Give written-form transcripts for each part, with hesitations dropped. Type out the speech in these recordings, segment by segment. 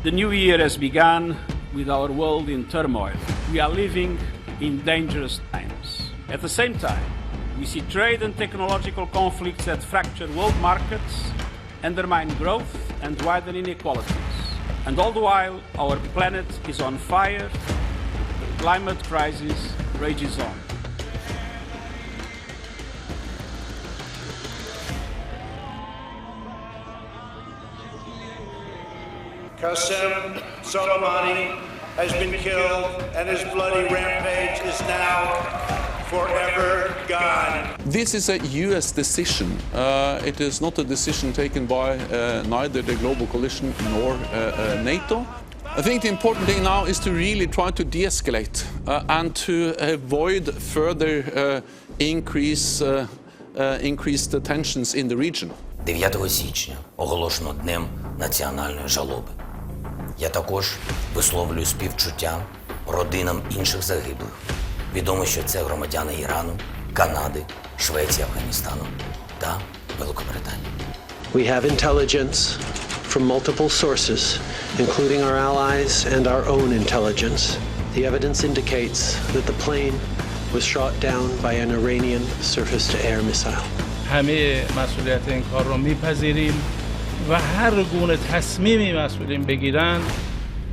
The new year has begun with our world in turmoil. We are living in dangerous times. At the same time, we see trade and technological conflicts that fracture world markets, undermine growth and widen inequalities. And all the while, our planet is on fire, the climate crisis rages on. Qasem Soleimani has been killed and his bloody rampage is now forever gone. This is a US decision. It is not a decision taken by neither the global coalition nor NATO. I think the important thing now is to really try to de-escalate and to avoid further increased tensions in the region. 9 січня оголошено Днем національної жалоби. Я також висловлюю співчуття родинам інших загиблих. Відомо, що це громадяни Ірану, Канади, Швеції, Афганістану та Великобританії. We have intelligence from multiple sources, including our allies and our own intelligence. The evidence indicates that the plane was shot down by an Iranian surface-to-air missile. همه مسئولیت این کار رو میپذیریم و هر گونه تصمیمی مسئولین بگیرن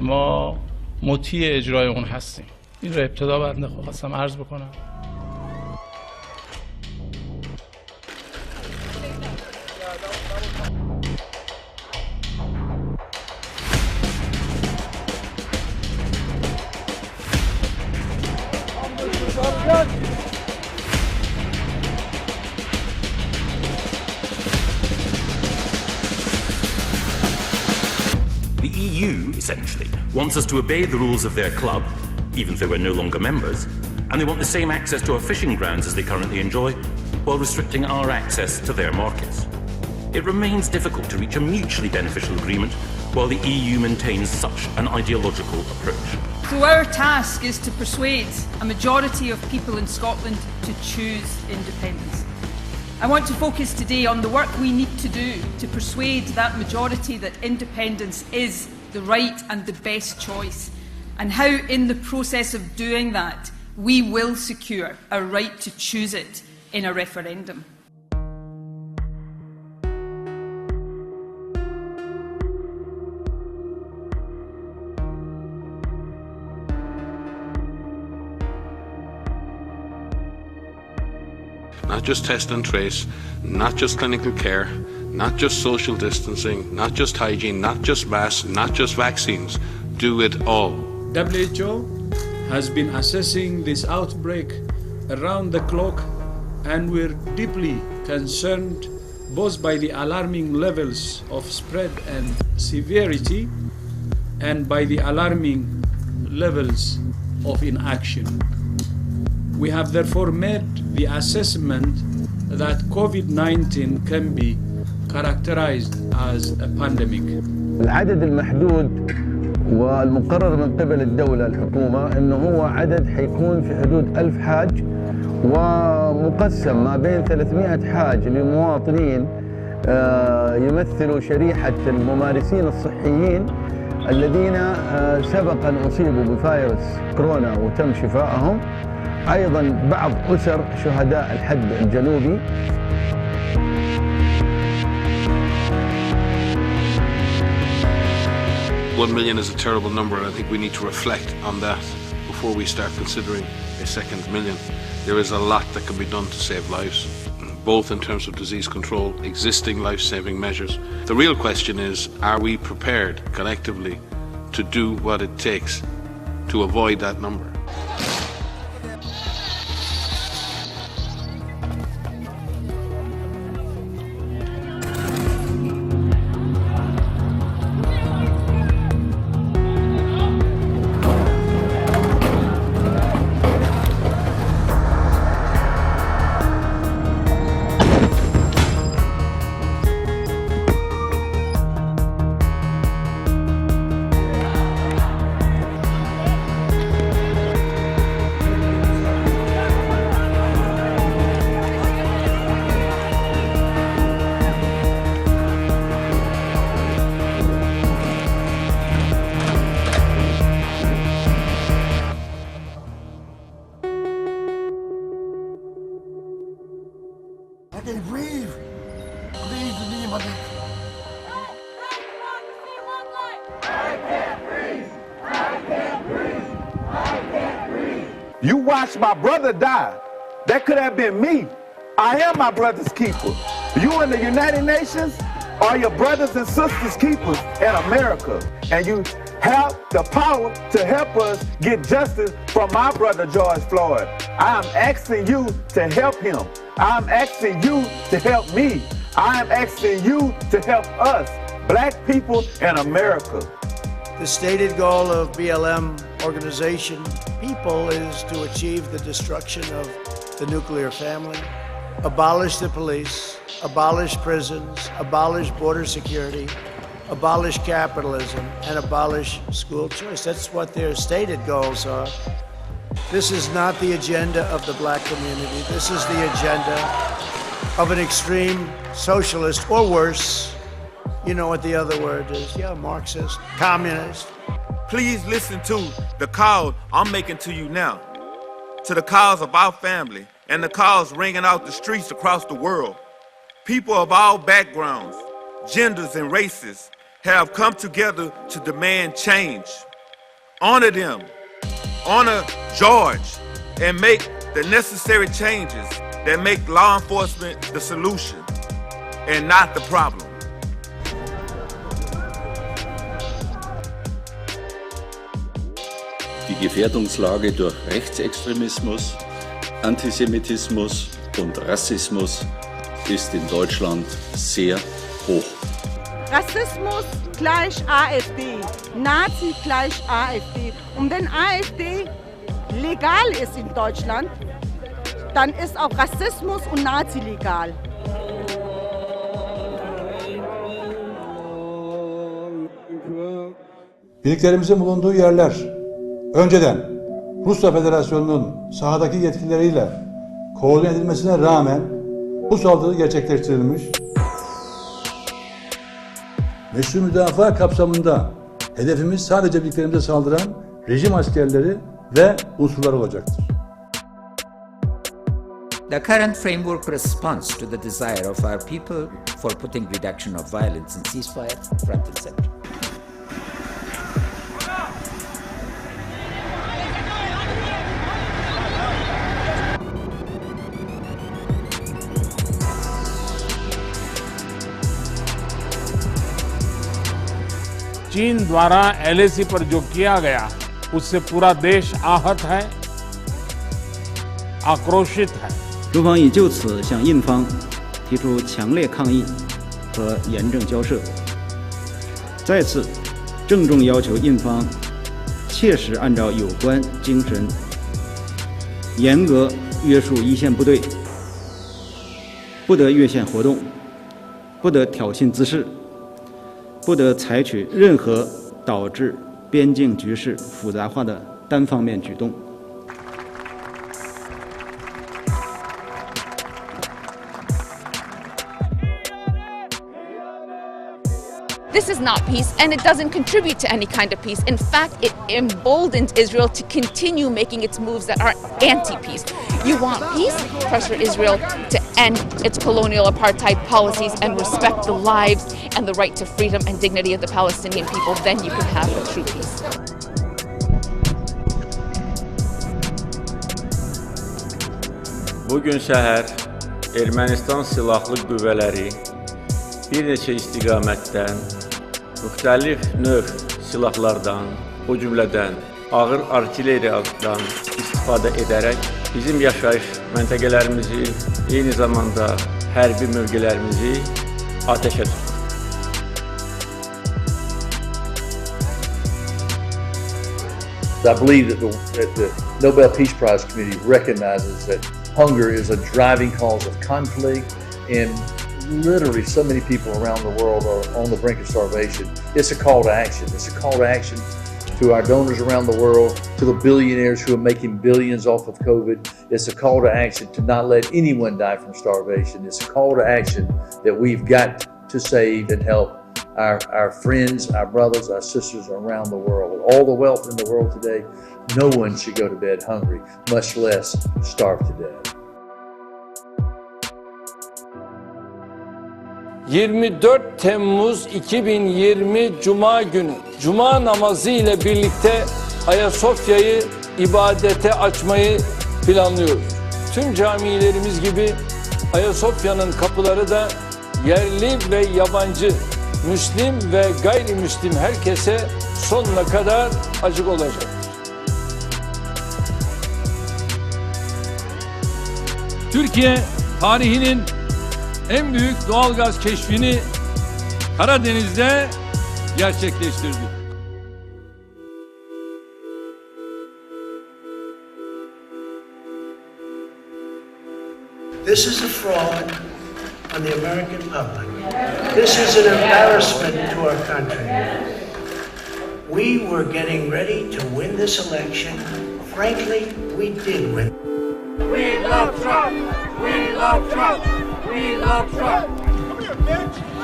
ما مطیع اجرای اون هستیم. این رو ابتدا بنده خواستم عرض بکنم. The EU, essentially, wants us to obey the rules of their club, even though we're no longer members, and they want the same access to our fishing grounds as they currently enjoy, while restricting our access to their markets. It remains difficult to reach a mutually beneficial agreement while the EU maintains such an ideological approach. So our task is to persuade a majority of people in Scotland to choose independence. I want to focus today on the work we need to do to persuade that majority that independence is the right and the best choice, and how in the process of doing that we will secure a right to choose it in a referendum. Not just test and trace, not just clinical care, not just social distancing, not just hygiene, not just masks, not just vaccines. Do it all. WHO has been assessing this outbreak around the clock, and we're deeply concerned both by the alarming levels of spread and severity and by the alarming levels of inaction. We have therefore made the assessment that COVID-19 can be characterized as a pandemic. العدد المحدود والمقرر من قبل الدولة الحكومة أنه هو عدد حيكون في حدود 1000 حاج، ومقسم ما بين 300 حاج لمواطنين يمثلوا شريحة الممارسين الصحيين الذين سبق أن أصيبوا بفيروس كورونا وتم شفائهم، أيضاً بعض أسر شهداء الحد الجنوبي. 1 million is a terrible number, and I think we need to reflect on that before we start considering a second million. There is a lot that can be done to save lives, both in terms of disease control, existing life-saving measures. The real question is, are we prepared collectively to do what it takes to avoid that number? I can't breathe. Please leave my dick. You watched my brother die. That could have been me. I am my brother's keeper. You in the United Nations are your brothers and sisters keepers in America. And you have the power to help us get justice for my brother George Floyd. I am asking you to help him. I'm asking you to help me. I am asking you to help us, black people in America. The stated goal of BLM organization people is to achieve the destruction of the nuclear family, abolish the police, abolish prisons, abolish border security, abolish capitalism, and abolish school choice. That's what their stated goals are. This is not the agenda of the black community. This is the agenda of an extreme socialist, or worse. You know what the other word is. Yeah, Marxist, communist. Please listen to the call I'm making to you now, to the calls of our family and the calls ringing out the streets across the world. People of all backgrounds, genders, and races have come together to demand change. Honor them, honor George, and make the necessary changes that make law enforcement the solution and not the problem. Die Gefährdungslage durch Rechtsextremismus, Antisemitismus und Rassismus ist in Deutschland sehr hoch. Rassismus gleich AfD, Nazi gleich AfD. Und wenn AfD legal ist in Deutschland, dann ist auch Rassismus und Nazi legal. Birliklerimizin bulunduğu yerler önceden Rusya Federasyonu'nun sahadaki yetkilileriyle koordine edilmesine rağmen bu saldırı gerçekleştirilmiş. Meşru müdafaa kapsamında hedefimiz sadece birliklerimize saldıran rejim askerleri ve unsurlar olacaktır. The current framework responds to the desire of our people for putting reduction of violence and ceasefire front and center. चीन द्वारा LAC पर जो किया गया उससे पूरा देश आहत है, आक्रोशित है।中方已就此向印方提出强烈抗议和严正交涉，再次郑重要求印方切实按照有关精神，严格约束一线部队，不得越线活动，不得挑衅滋事，不得采取任何导致边境局势复杂化的单方面举动。This is not peace, and it doesn't contribute to any kind of peace. In fact, it emboldens Israel to continue making its moves that are anti-peace. You want peace? Pressure Israel to end its colonial apartheid policies and respect the lives and the right to freedom and dignity of the Palestinian people. Then you can have a true peace. Bugün səhər Ermənistan silahlı qüvvələri bir neçə istiqamətdən müxtəlif növ silahlardan, o cümlədən ağır artilleriyadan istifadə edərək bizim yaşayış məntəqələrimizi, eyni zamanda hərbi mövqelərimizi ateşə tutur. I believe that the Nobel Peace Prize committee recognizes that hunger is a driving cause of conflict, and literally so many people around the world are on the brink of starvation. It's a call to action. It's a call to action to our donors around the world, to the billionaires who are making billions off of COVID. It's a call to action to not let anyone die from starvation. It's a call to action that we've got to save and help our friends, our brothers, our sisters around the world. With all the wealth in the world today, no one should go to bed hungry, much less starve to death. 24 Temmuz 2020 Cuma günü Cuma namazı ile birlikte Ayasofya'yı ibadete açmayı planlıyoruz. Tüm camilerimiz gibi Ayasofya'nın kapıları da yerli ve yabancı, Müslim ve gayrimüslim herkese sonuna kadar açık olacak. Türkiye tarihinin en büyük doğalgaz keşfini Karadeniz'de gerçekleştirdi. This is a fraud on the American public. This is an embarrassment to our country. We were getting ready to win this election. Frankly, we did win. We love Trump! We love Trump! We love Trump! Come here, bitch!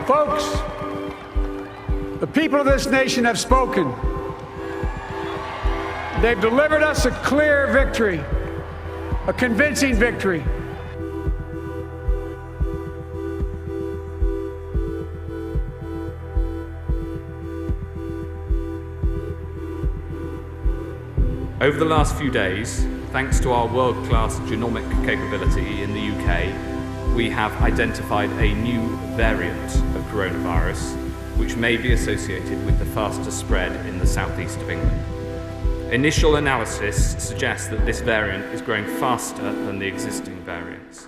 Folks, the people of this nation have spoken. They've delivered us a clear victory, a convincing victory. Over the last few days, thanks to our world-class genomic capability in the UK, we have identified a new variant of coronavirus, which may be associated with the faster spread in the southeast of England. Initial analysis suggests that this variant is growing faster than the existing variants.